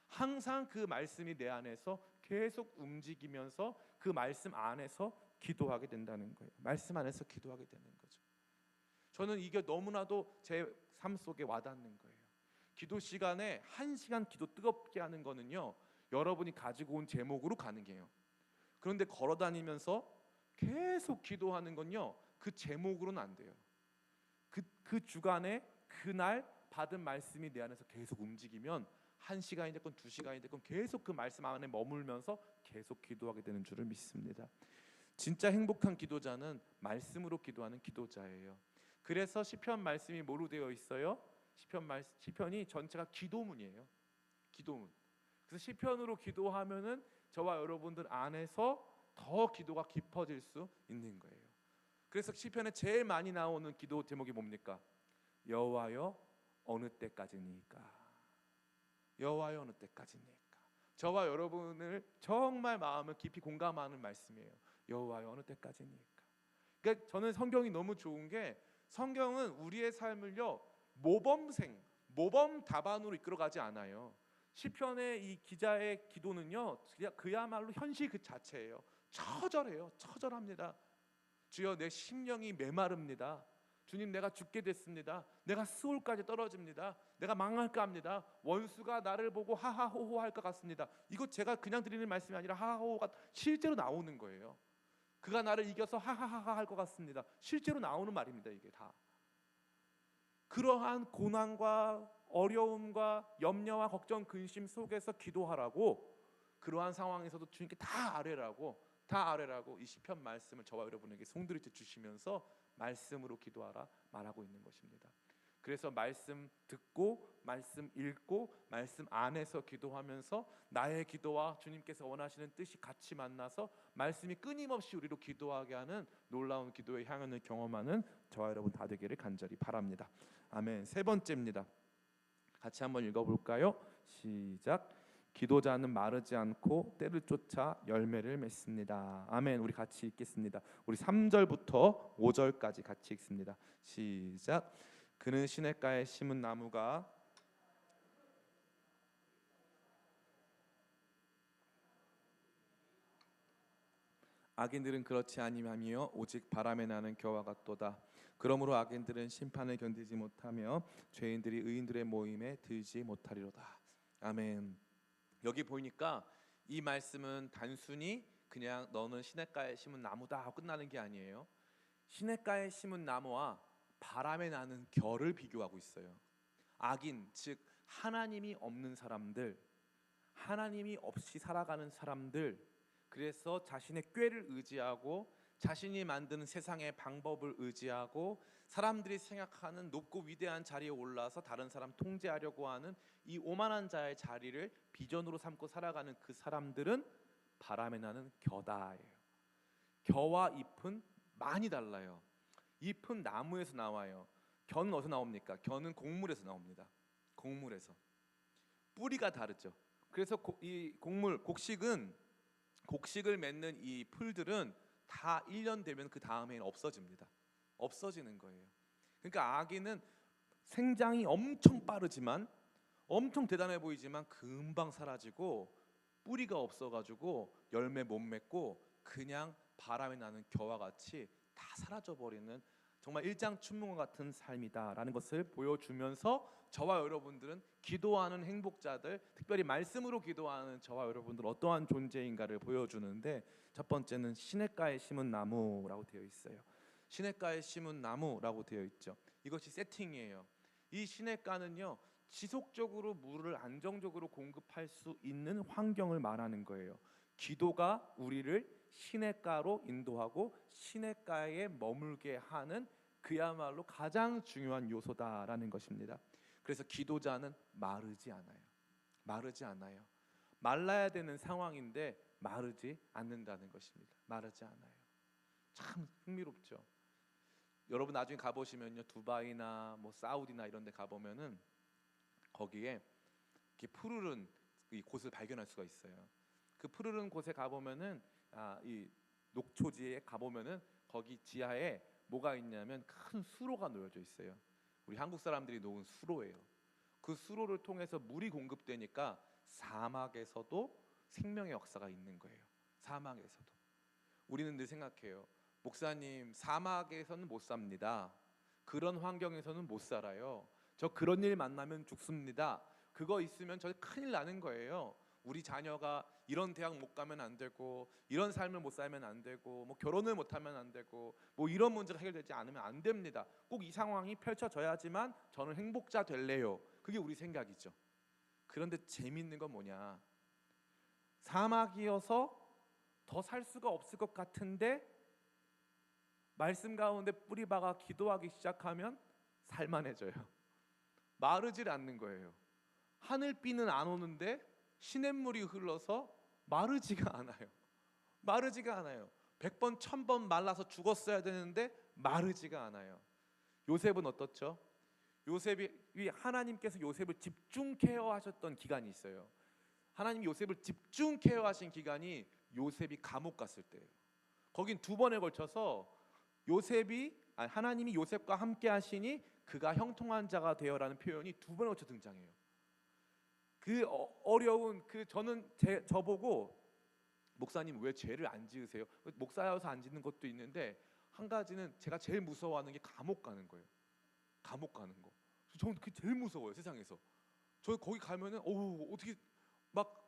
항상 그 말씀이 내 안에서 계속 움직이면서 그 말씀 안에서 기도하게 된다는 거예요. 말씀 안에서 기도하게 되는 거죠. 저는 이게 너무나도 제 삶 속에 와닿는 거예요. 기도 시간에 1시간 기도 뜨겁게 하는 거는요, 여러분이 가지고 온 제목으로 가능해요. 그런데 걸어다니면서 계속 기도하는 건요, 그 제목으로는 안 돼요. 그 주간에 그날 받은 말씀이 내 안에서 계속 움직이면 1시간이 됐건 2시간이 됐건 계속 그 말씀 안에 머물면서 계속 기도하게 되는 줄을 믿습니다. 진짜 행복한 기도자는 말씀으로 기도하는 기도자예요. 그래서 시편 말씀이 뭐로 되어 있어요? 시편이 전체가 기도문이에요. 기도문. 그래서 시편으로 기도하면은 저와 여러분들 안에서 더 기도가 깊어질 수 있는 거예요. 그래서 시편에 제일 많이 나오는 기도 제목이 뭡니까? 여호와여 어느 때까지니까. 여호와여 어느 때까지니까. 저와 여러분을 정말 마음을 깊이 공감하는 말씀이에요. 여호와여 어느 때까지니까. 그러니까 저는 성경이 너무 좋은 게, 성경은 우리의 삶을요 모범 답안으로 이끌어가지 않아요. 시편의 이 기자의 기도는요 그야말로 현실 그 자체예요. 처절해요. 처절합니다. 주여 내 심령이 메마릅니다. 주님 내가 죽게 됐습니다. 내가 스올까지 떨어집니다. 내가 망할까 합니다. 원수가 나를 보고 하하호호 할 것 같습니다. 이거 제가 그냥 드리는 말씀이 아니라 하하호호가 실제로 나오는 거예요. 그가 나를 이겨서 하하하하 할 것 같습니다. 실제로 나오는 말입니다. 이게 다 그러한 고난과 어려움과 염려와 걱정, 근심 속에서 기도하라고, 그러한 상황에서도 주님께 다 아뢰라고 이 시편 말씀을 저와 여러분에게 송두리째 주시면서 말씀으로 기도하라 말하고 있는 것입니다. 그래서 말씀 듣고 말씀 읽고 말씀 안에서 기도하면서 나의 기도와 주님께서 원하시는 뜻이 같이 만나서 말씀이 끊임없이 우리로 기도하게 하는 놀라운 기도의 향연을 경험하는 저와 여러분 다 되기를 간절히 바랍니다. 아멘. 세 번째입니다. 같이 한번 읽어볼까요? 시작. 기도자는 마르지 않고 때를 쫓아 열매를 맺습니다. 아멘. 우리 같이 읽겠습니다. 우리 3절부터 5절까지 같이 읽습니다. 시작. 그는 시냇가에 심은 나무가 악인들은 그렇지 아니하며 오직 바람에 나는 겨와 같도다. 그러므로 악인들은 심판을 견디지 못하며 죄인들이 의인들의 모임에 들지 못하리로다. 아멘. 여기 보니까 이 말씀은 단순히 그냥 너는 시냇가에 심은 나무다 하고 끝나는 게 아니에요. 시냇가에 심은 나무와 바람에 나는 겨를 비교하고 있어요. 악인, 즉 하나님이 없는 사람들, 하나님이 없이 살아가는 사람들, 그래서 자신의 꾀를 의지하고 자신이 만드는 세상의 방법을 의지하고 사람들이 생각하는 높고 위대한 자리에 올라서 다른 사람 통제하려고 하는 이 오만한 자의 자리를 비전으로 삼고 살아가는 그 사람들은 바람에 나는 겨다예요. 겨와 잎은 많이 달라요. 잎은 나무에서 나와요. 겨는 어디서 나옵니까? 겨는 곡물에서 나옵니다. 곡물에서. 뿌리가 다르죠. 그래서 이 곡식을 맺는 이 풀들은 다 1년 되면 그 다음에는 없어집니다. 없어지는 거예요. 그러니까 악인은 생장이 엄청 빠르지만 엄청 대단해 보이지만 금방 사라지고 뿌리가 없어가지고 열매 못 맺고 그냥 바람에 나는 겨와 같이 다 사라져버리는 정말 일장춘몽과 같은 삶이다라는 것을 보여주면서 저와 여러분들은 기도하는 행복자들, 특별히 말씀으로 기도하는 저와 여러분들 어떠한 존재인가를 보여주는데, 첫 번째는 시냇가에 심은 나무라고 되어 있어요. 시냇가에 심은 나무라고 되어 있죠. 이것이 세팅이에요. 이 시냇가는요, 지속적으로 물을 안정적으로 공급할 수 있는 환경을 말하는 거예요. 기도가 우리를 시냇가로 인도하고 시냇가에 머물게 하는 그야말로 가장 중요한 요소다라는 것입니다. 그래서 기도자는 마르지 않아요. 마르지 않아요. 말라야 되는 상황인데 마르지 않는다는 것입니다. 마르지 않아요. 참 흥미롭죠. 여러분 나중에 가보시면요, 두바이나 뭐 사우디나 이런 데 가보면은 거기에 이렇게 푸르른 이 곳을 발견할 수가 있어요. 그 푸르른 곳에 가보면은 이 녹초지에 가보면은 거기 지하에 뭐가 있냐면 큰 수로가 놓여져 있어요. 우리 한국 사람들이 놓은 수로예요. 그 수로를 통해서 물이 공급되니까 사막에서도 생명의 역사가 있는 거예요. 사막에서도. 우리는 늘 생각해요. 목사님, 사막에서는 못 삽니다. 그런 환경에서는 못 살아요. 저 그런 일 만나면 죽습니다. 그거 있으면 저 큰일 나는 거예요. 우리 자녀가 이런 대학 못 가면 안 되고 이런 삶을 못 살면 안 되고 뭐 결혼을 못 하면 안 되고 뭐 이런 문제가 해결되지 않으면 안 됩니다. 꼭 이 상황이 펼쳐져야지만 저는 행복자 될래요. 그게 우리 생각이죠. 그런데 재밌는 건 뭐냐? 사막이어서 더 살 수가 없을 것 같은데 말씀 가운데 뿌리 박아 기도하기 시작하면 살만해져요. 마르질 않는 거예요. 하늘비는 안 오는데 시냇물이 흘러서 마르지가 않아요. 마르지가 않아요. 100번 1000번 말라서 죽었어야 되는데 마르지가 않아요. 요셉은 어떻죠? 요셉이 하나님께서 요셉을 집중 케어하셨던 기간이 있어요. 하나님이 요셉을 집중 케어하신 기간이 요셉이 감옥 갔을 때예요. 거긴 2번에 걸쳐서 하나님이 요셉과 함께 하시니 그가 형통한 자가 되어라는 표현이 2번에 걸쳐 등장해요. 그 어려운 저는 저보고 목사님 왜 죄를 안 지으세요? 목사여서 안 짓는 것도 있는데 한 가지는 제가 제일 무서워하는 게 감옥 가는 거예요. 감옥 가는 거. 저는 그게 제일 무서워요, 세상에서. 저 거기 가면은 어떻게 막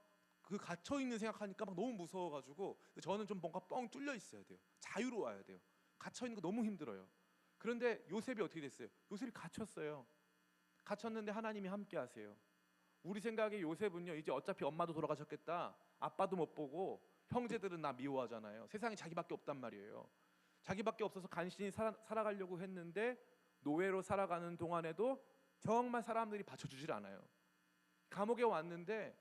그 갇혀 있는 생각하니까 막 너무 무서워가지고 저는 좀 뭔가 뻥 뚫려 있어야 돼요. 자유로워야 돼요. 갇혀 있는 거 너무 힘들어요. 그런데 요셉이 어떻게 됐어요? 요셉이 갇혔어요. 갇혔는데 하나님이 함께 하세요. 우리 생각에 요셉은요, 이제 어차피 엄마도 돌아가셨겠다, 아빠도 못 보고 형제들은 나 미워하잖아요. 세상에 자기밖에 없단 말이에요. 자기밖에 없어서 간신히 살아가려고 했는데 노예로 살아가는 동안에도 정말 사람들이 받쳐주질 않아요. 감옥에 왔는데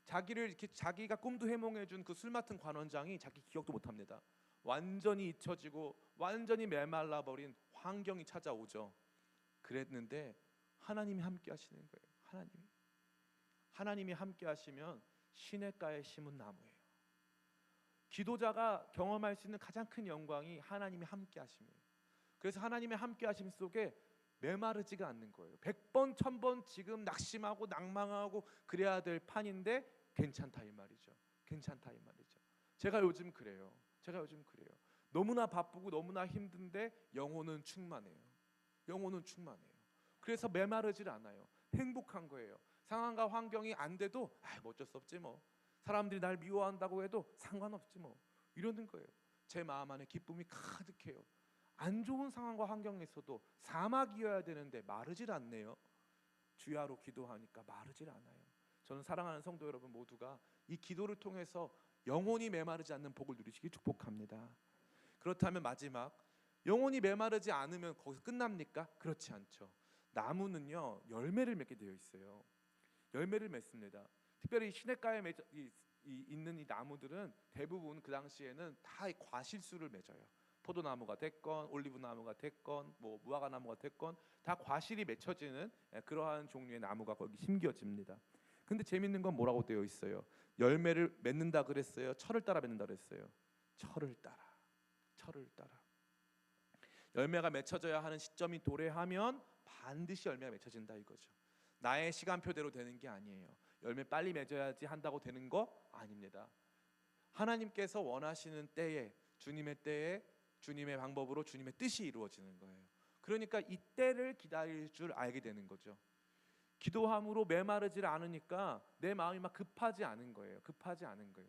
자기를 이렇게 자기가 꿈도 해몽해준 그 술 맡은 관원장이 자기 기억도 못합니다. 완전히 잊혀지고 완전히 메말라 버린 환경이 찾아오죠. 그랬는데 하나님이 함께 하시는 거예요. 하나님이 함께 하시면 시냇가에 심은 나무예요. 기도자가 경험할 수 있는 가장 큰 영광이 하나님이 함께 하심이에요. 그래서 하나님의 함께 하심 속에 메마르지가 않는 거예요. 100번 1000번 지금 낙심하고 낭망하고 그래야 될 판인데 괜찮다 이 말이죠. 괜찮다 이 말이죠. 제가 요즘 그래요. 너무나 바쁘고 너무나 힘든데 영혼은 충만해요. 그래서 메마르질 않아요. 행복한 거예요. 상황과 환경이 안 돼도 뭐 어쩔 수 없지 뭐. 사람들이 날 미워한다고 해도 상관없지 뭐. 이러는 거예요. 제 마음 안에 기쁨이 가득해요. 안 좋은 상황과 환경에서도 사막이어야 되는데 마르질 않네요. 주야로 기도하니까 마르질 않아요. 저는 사랑하는 성도 여러분 모두가 이 기도를 통해서 영혼이 메마르지 않는 복을 누리시길 축복합니다. 그렇다면 마지막, 영혼이 메마르지 않으면 거기서 끝납니까? 그렇지 않죠. 나무는요 열매를 맺게 되어 있어요. 열매를 맺습니다. 특별히 시냇가에 있는 이 나무들은 대부분 그 당시에는 다 과실수를 맺어요. 포도나무가 됐건 올리브나무가 됐건 뭐 무화과나무가 됐건 다 과실이 맺혀지는 그러한 종류의 나무가 거기 심겨집니다. 근데 재밌는 건 뭐라고 되어 있어요? 열매를 맺는다 그랬어요? 철을 따라 맺는다 그랬어요? 철을 따라. 열매가 맺혀져야 하는 시점이 도래하면 반드시 열매가 맺혀진다 이거죠. 나의 시간표대로 되는 게 아니에요. 열매 빨리 맺어야지 한다고 되는 거 아닙니다. 하나님께서 원하시는 때에, 주님의 때에, 주님의 방법으로 주님의 뜻이 이루어지는 거예요. 그러니까 이 때를 기다릴 줄 알게 되는 거죠. 기도함으로 메마르질 않으니까 내 마음이 막 급하지 않은 거예요.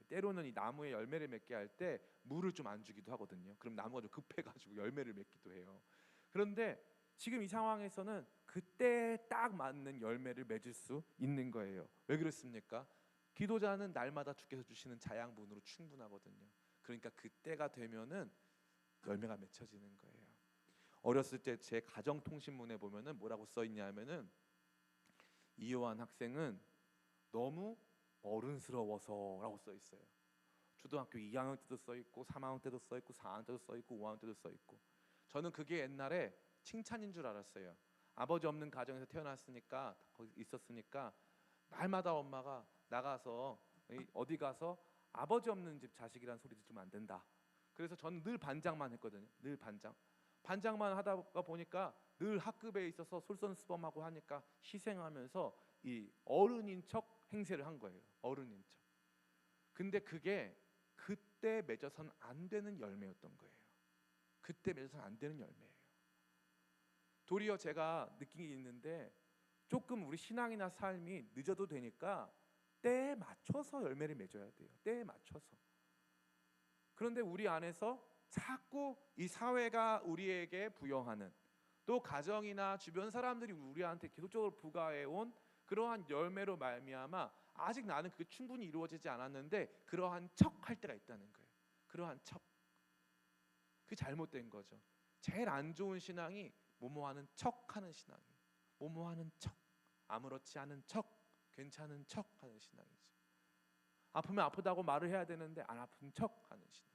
때로는 이 나무에 열매를 맺게 할 때 물을 좀 안 주기도 하거든요. 그럼 나무가 좀 급해가지고 열매를 맺기도 해요. 그런데 지금 이 상황에서는 그때에 딱 맞는 열매를 맺을 수 있는 거예요. 왜 그렇습니까? 기도자는 날마다 주께서 주시는 자양분으로 충분하거든요. 그러니까 그때가 되면은 열매가 맺혀지는 거예요. 어렸을 때 제 가정통신문에 보면은 뭐라고 써 있냐면은 이요한 학생은 너무 어른스러워서라고 써 있어요. 초등학교 2학년 때도 써 있고 3학년 때도 써 있고 4학년 때도 써 있고 5학년 때도 써 있고 저는 그게 옛날에 칭찬인 줄 알았어요. 아버지 없는 가정에서 태어났으니까 거기 있었으니까 날마다 엄마가 나가서 어디 가서 아버지 없는 집 자식이란 소리 들으면 안 된다. 그래서 저는 늘 반장만 했거든요. 늘 반장만 하다 보니까 늘 학급에 있어서 솔선수범하고 하니까 희생하면서 이 어른인 척 행세를 한 거예요. 어른인 척. 근데 그게 그때 맺어선 안 되는 열매였던 거예요. 도리어 제가 느낀 게 있는데 조금 우리 신앙이나 삶이 늦어도 되니까 때에 맞춰서 열매를 맺어야 돼요. 때에 맞춰서. 그런데 우리 안에서 자꾸 이 사회가 우리에게 부여하는 또 가정이나 주변 사람들이 우리한테 계속적으로 부과해온 그러한 열매로 말미암아 아직 나는 그게 충분히 이루어지지 않았는데 그러한 척 할 때가 있다는 거예요. 그러한 척. 그게 잘못된 거죠. 제일 안 좋은 신앙이 뭐뭐하는 척하는 신앙이에요. 뭐뭐하는 척, 아무렇지 않은 척, 괜찮은 척하는 신앙이죠. 아프면 아프다고 말을 해야 되는데 안 아픈 척하는 신앙.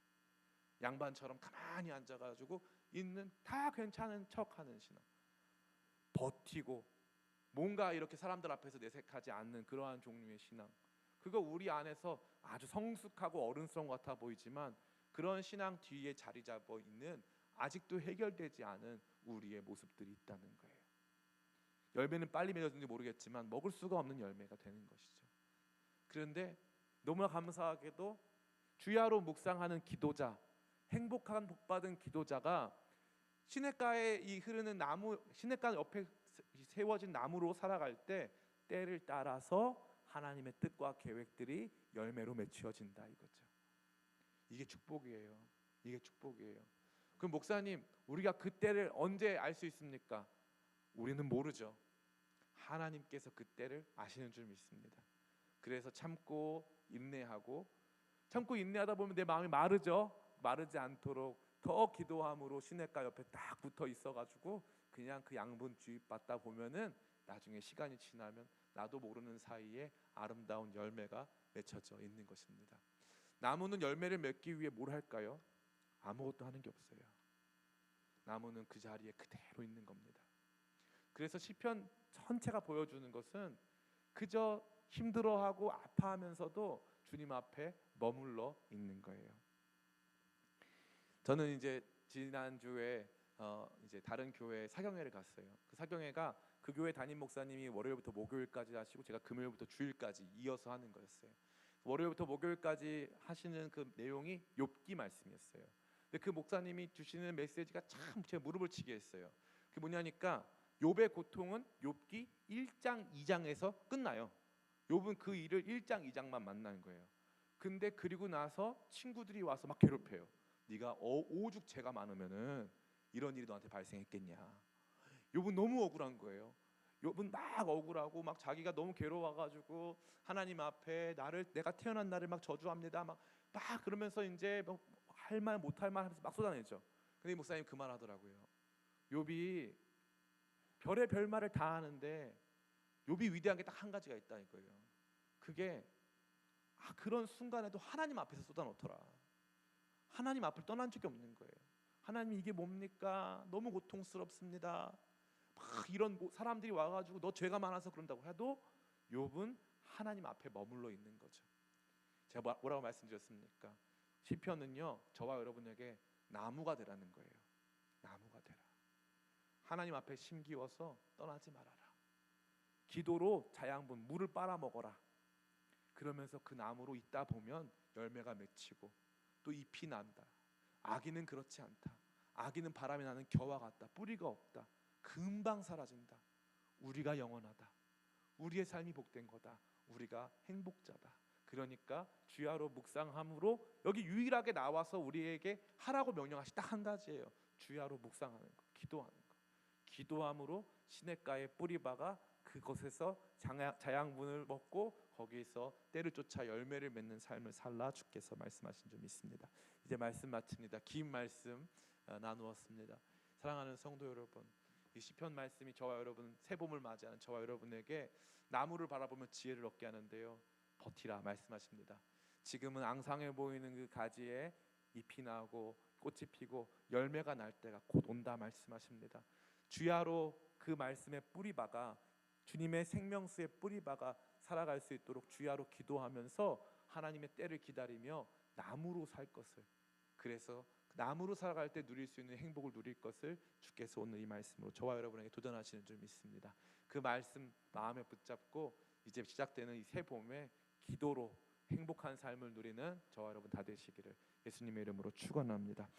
양반처럼 가만히 앉아가지고 있는 다 괜찮은 척하는 신앙. 버티고 뭔가 이렇게 사람들 앞에서 내색하지 않는 그러한 종류의 신앙. 그거 우리 안에서 아주 성숙하고 어른스러운 것 같아 보이지만 그런 신앙 뒤에 자리 잡아 있는 아직도 해결되지 않은 우리의 모습들이 있다는 거예요. 열매는 빨리 맺어지는지 모르겠지만 먹을 수가 없는 열매가 되는 것이죠. 그런데 너무나 감사하게도 주야로 묵상하는 기도자, 행복한 복받은 기도자가 시냇가에 이 흐르는 나무, 시냇가 옆에 세워진 나무로 살아갈 때 때를 따라서 하나님의 뜻과 계획들이 열매로 맺혀진다 이거죠. 이게 축복이에요. 그럼 목사님, 우리가 그 때를 언제 알 수 있습니까? 우리는 모르죠. 하나님께서 그 때를 아시는 줄 믿습니다. 그래서 참고 인내하다 보면 내 마음이 마르죠. 마르지 않도록 더 기도함으로 시냇가 옆에 딱 붙어 있어가지고 그냥 그 양분 주입받다 보면은 나중에 시간이 지나면 나도 모르는 사이에 아름다운 열매가 맺혀져 있는 것입니다. 나무는 열매를 맺기 위해 뭘 할까요? 아무것도 하는 게 없어요. 나무는 그 자리에 그대로 있는 겁니다. 그래서 시편 전체가 보여주는 것은 그저 힘들어하고 아파하면서도 주님 앞에 머물러 있는 거예요. 저는 이제 지난주에 이제 다른 교회 사경회를 갔어요. 그 사경회가 그 교회 담임 목사님이 월요일부터 목요일까지 하시고 제가 금요일부터 주일까지 이어서 하는 거였어요. 월요일부터 목요일까지 하시는 그 내용이 욥기 말씀이었어요. 근데 그 목사님이 주시는 메시지가 참 제 무릎을 치게 했어요. 그게 뭐냐니까 욥의 고통은 욥기 1장 2장에서 끝나요. 욥은 그 일을 1장 2장만 만나는 거예요. 근데 그리고 나서 친구들이 와서 막 괴롭혀요. 네가 오죽 죄가 많으면은 이런 일이 너한테 발생했겠냐. 욥은 너무 억울한 거예요. 욥은 막 억울하고 막 자기가 너무 괴로워가지고 하나님 앞에 내가 태어난 날을 막 저주합니다. 막 그러면서 이제 할 말 못할 말 하면서 막 쏟아내죠. 근데 이 목사님 그 말 하더라고요. 욥이 별의별 말을 다 하는데 욥이 위대한 게 딱 한 가지가 있다 이거예요. 그게 그런 순간에도 하나님 앞에서 쏟아놓더라. 하나님 앞을 떠난 적이 없는 거예요. 하나님 이게 뭡니까? 너무 고통스럽습니다. 막 이런 사람들이 와가지고 너 죄가 많아서 그런다고 해도 욥은 하나님 앞에 머물러 있는 거죠. 제가 뭐라고 말씀드렸습니까? 시편은요 저와 여러분에게 나무가 되라는 거예요. 나무가 되라. 하나님 앞에 심기워서 떠나지 말아라. 기도로 자양분 물을 빨아먹어라. 그러면서 그 나무로 있다 보면 열매가 맺히고 또 잎이 난다. 아기는 그렇지 않다. 아기는 바람이 나는 겨와 같다. 뿌리가 없다. 금방 사라진다. 우리가 영원하다. 우리의 삶이 복된 거다. 우리가 행복자다. 그러니까 주야로 묵상함으로 여기 유일하게 나와서 우리에게 하라고 명령하신 딱 한 가지예요. 주야로 묵상하는 거, 기도하는 거. 기도함으로 시냇가에 뿌리 박아 그곳에서 자양분을 먹고 거기서 때를 쫓아 열매를 맺는 삶을 살라 주께서 말씀하신 줄 믿습니다. 이제 말씀 마칩니다. 긴 말씀 나누었습니다. 사랑하는 성도 여러분, 이 시편 말씀이 저와 여러분 새봄을 맞이하는 저와 여러분에게 나무를 바라보며 지혜를 얻게 하는데요. 버티라 말씀하십니다. 지금은 앙상해 보이는 그 가지에 잎이 나고 꽃이 피고 열매가 날 때가 곧 온다 말씀하십니다. 주야로 그 말씀에 뿌리 박아 주님의 생명수에 뿌리 박아 살아갈 수 있도록 주야로 기도하면서 하나님의 때를 기다리며 나무로 살 것을, 그래서 나무로 살아갈 때 누릴 수 있는 행복을 누릴 것을 주께서 오늘 이 말씀으로 저와 여러분에게 도전하시는 줄 믿습니다. 그 말씀 마음에 붙잡고 이제 시작되는 이 새 봄에 기도로 행복한 삶을 누리는 저와 여러분 다 되시기를 예수님의 이름으로 축원합니다.